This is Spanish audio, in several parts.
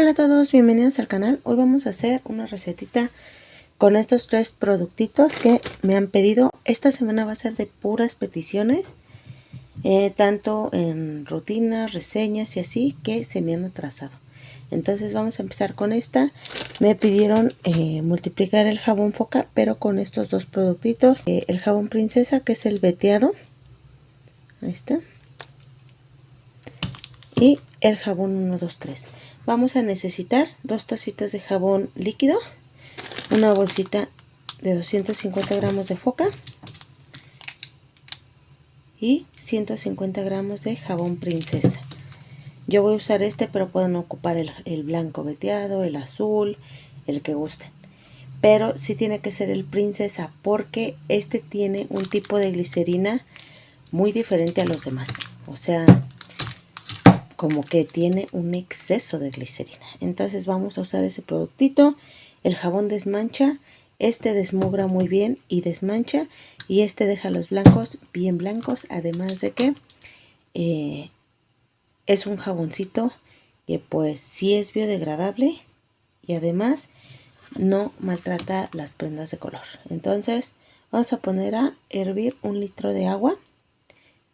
Hola a todos, bienvenidos al canal. Hoy vamos a hacer una recetita con estos 3 productitos que me han pedido. Esta semana va a ser de puras peticiones, tanto en rutinas, reseñas y así, que se me han atrasado. Entonces vamos a empezar con esta. Me pidieron multiplicar el jabón Foca, pero con estos 2 productitos. El jabón Princesa, que es el veteado. Ahí está. Y el jabón 123. Vamos a necesitar 2 tacitas de jabón líquido, una bolsita de 250 gramos de Foca y 150 gramos de jabón Princesa. Yo voy a usar este, pero pueden ocupar el blanco veteado, el azul, el que gusten. Pero sí tiene que ser el Princesa, porque este tiene un tipo de glicerina muy diferente a los demás. O sea, como que tiene un exceso de glicerina. Entonces vamos a usar ese productito. El jabón desmancha, este desmugra muy bien y desmancha, y este deja los blancos bien blancos, además de que es un jaboncito que pues sí es biodegradable y además no maltrata las prendas de color. Entonces vamos a poner a hervir 1 litro de agua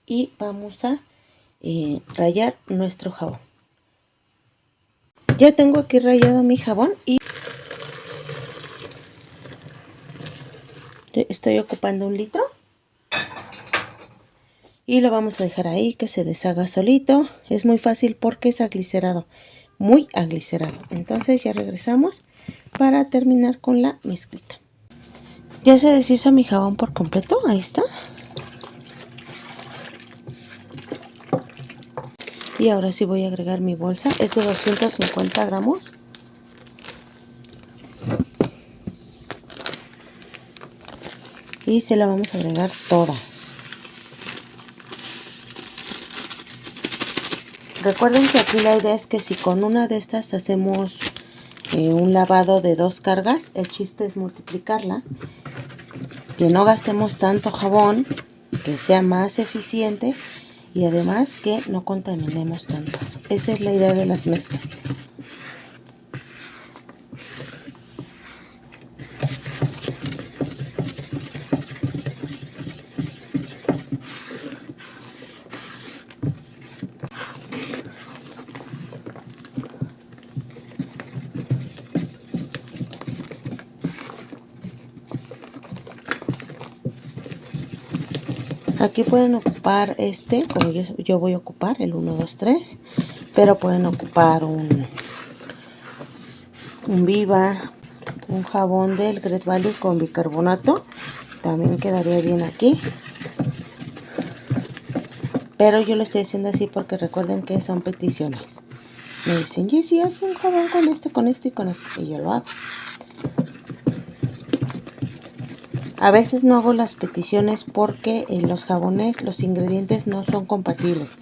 y vamos a rallar nuestro jabón. Ya tengo aquí rallado mi jabón y estoy ocupando 1 litro y lo vamos a dejar ahí que se deshaga solito. Es muy fácil porque es aglicerado, muy aglicerado. Entonces ya regresamos para terminar con la mezclita. Ya se deshizo mi jabón por completo, ahí está. Y ahora sí voy a agregar mi bolsa, es de 250 gramos. Y se la vamos a agregar toda. Recuerden que aquí la idea es que si con una de estas hacemos un lavado de 2 cargas, el chiste es multiplicarla, que no gastemos tanto jabón, que sea más eficiente y además que no contaminemos tanto. Esa es la idea de las mezclas. Aquí pueden ocupar este, como yo voy a ocupar el 123, pero pueden ocupar un Viva, un jabón del Great Value con bicarbonato, también quedaría bien aquí. Pero yo lo estoy haciendo así porque recuerden que son peticiones. Me dicen, Jessie, haz un jabón con este y con este, y yo lo hago. A veces no hago las peticiones porque en los jabones los ingredientes no son compatibles.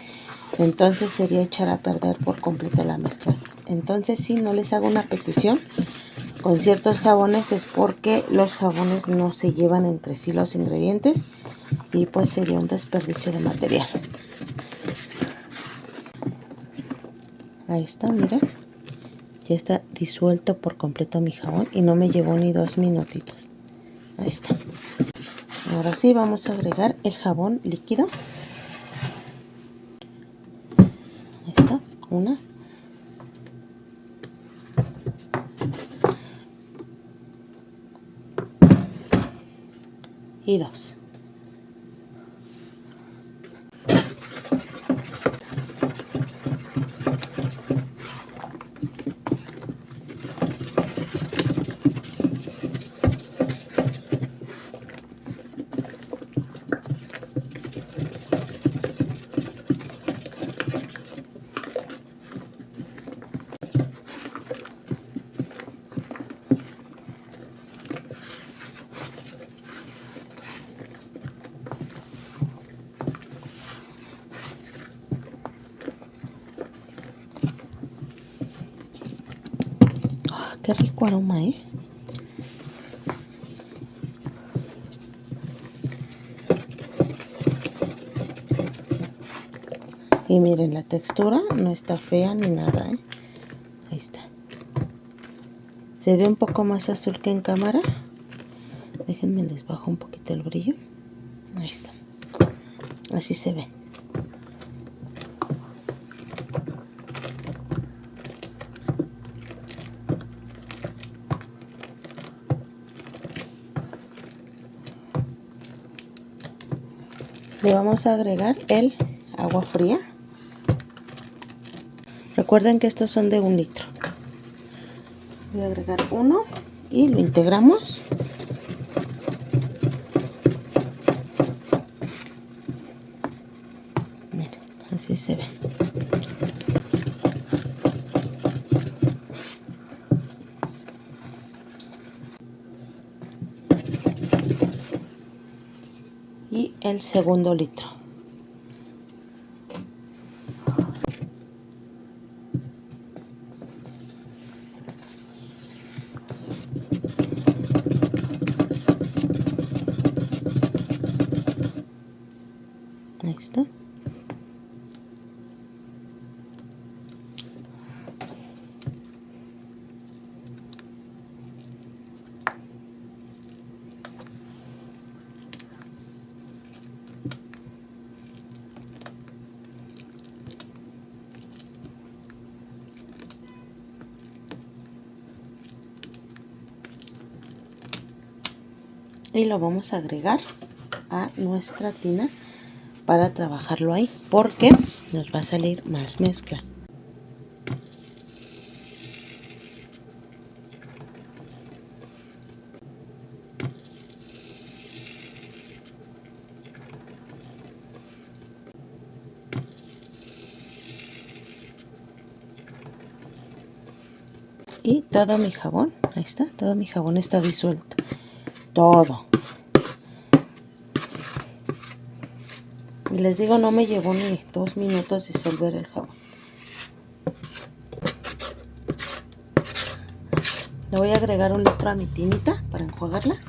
Entonces sería echar a perder por completo la mezcla. Entonces si no les hago una petición con ciertos jabones es porque los jabones no se llevan entre sí los ingredientes y pues sería un desperdicio de material. Ahí está, miren. Ya está disuelto por completo mi jabón y no me llevó ni 2 minutitos. Ahí está. Ahora sí vamos a agregar el jabón líquido. Ahí está, 1. Y 2. Qué rico aroma, ¿eh? Y miren, la textura no está fea ni nada, ¿eh? Ahí está. Se ve un poco más azul que en cámara. Déjenme les bajo un poquito el brillo. Ahí está. Así se ve. Le vamos a agregar el agua fría. Recuerden que estos son de 1 litro. Voy a agregar uno y lo integramos. Miren, así se ve. Y el segundo litro. Ahí está. Y lo vamos a agregar a nuestra tina para trabajarlo ahí, porque nos va a salir más mezcla. Y todo mi jabón, ahí está, todo mi jabón está disuelto. Todo. Y les digo, no me llevó ni 2 minutos disolver el jabón. Le voy a agregar 1 litro a mi tinita para enjuagarla.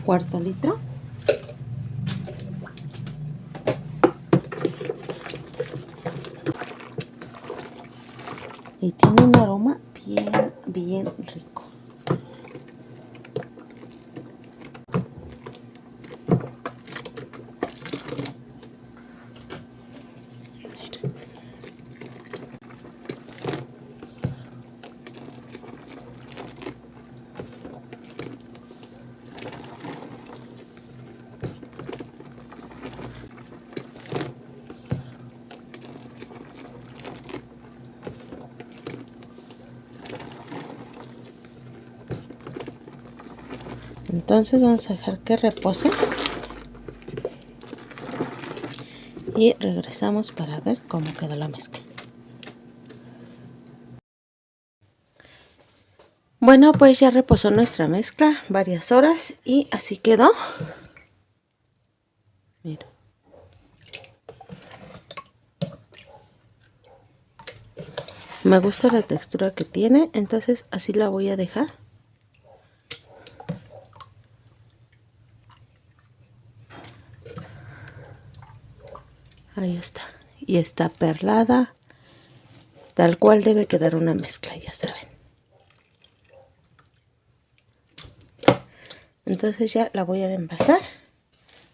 Cuarto litro. Y tiene un aroma bien rico. Entonces vamos a dejar que repose y regresamos para ver cómo quedó la mezcla. Bueno, pues ya reposó nuestra mezcla varias horas y así quedó. Mira. Me gusta la textura que tiene, entonces así la voy a dejar. Ahí está. Y está perlada. Tal cual debe quedar una mezcla, ya saben. Entonces ya la voy a envasar.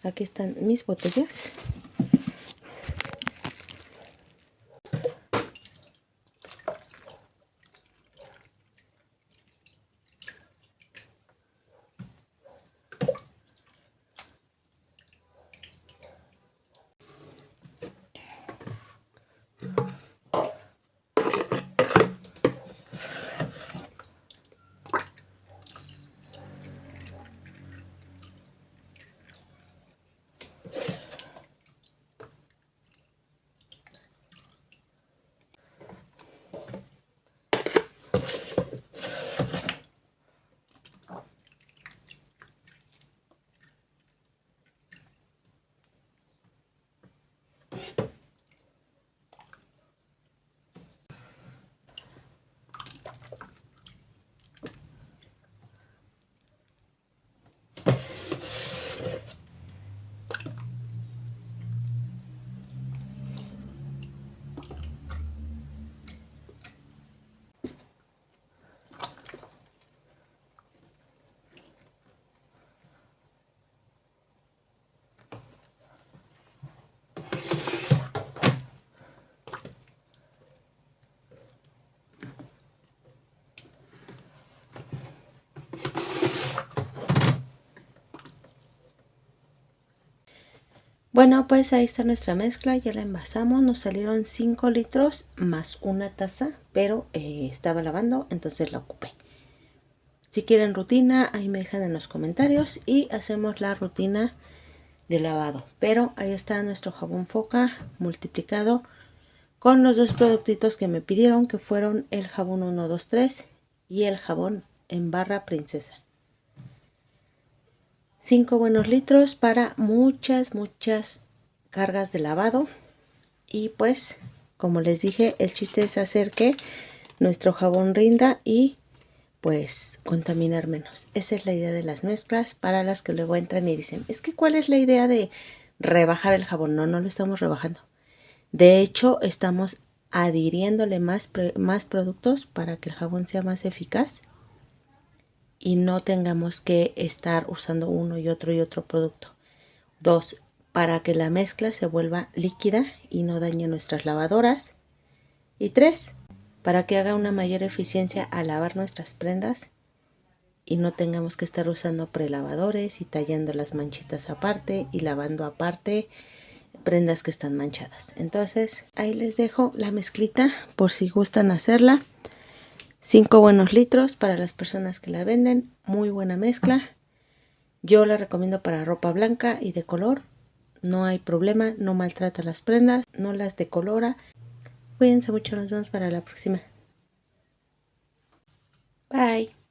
Aquí están mis botellas. Bueno, pues ahí está nuestra mezcla, ya la envasamos, nos salieron 5 litros más una taza, pero estaba lavando, entonces la ocupé. Si quieren rutina, ahí me dejan en los comentarios y hacemos la rutina de lavado. Pero ahí está nuestro jabón Foca multiplicado con los dos productitos que me pidieron, que fueron el jabón 123 y el jabón en barra princesa. 5 buenos litros para muchas cargas de lavado. Y pues, como les dije, el chiste es hacer que nuestro jabón rinda y pues contaminar menos. Esa es la idea de las mezclas, para las que luego entran y dicen, es que ¿cuál es la idea de rebajar el jabón? No, no lo estamos rebajando. De hecho, estamos adhiriéndole más productos para que el jabón sea más eficaz y no tengamos que estar usando uno y otro producto. 2, para que la mezcla se vuelva líquida y no dañe nuestras lavadoras. Y 3, para que haga una mayor eficiencia al lavar nuestras prendas y no tengamos que estar usando prelavadores y tallando las manchitas aparte y lavando aparte prendas que están manchadas. Entonces ahí les dejo la mezclita por si gustan hacerla. 5 buenos litros para las personas que la venden, muy buena mezcla. Yo la recomiendo para ropa blanca y de color, no hay problema, no maltrata las prendas, no las decolora. Cuídense mucho, nos vemos para la próxima. Bye.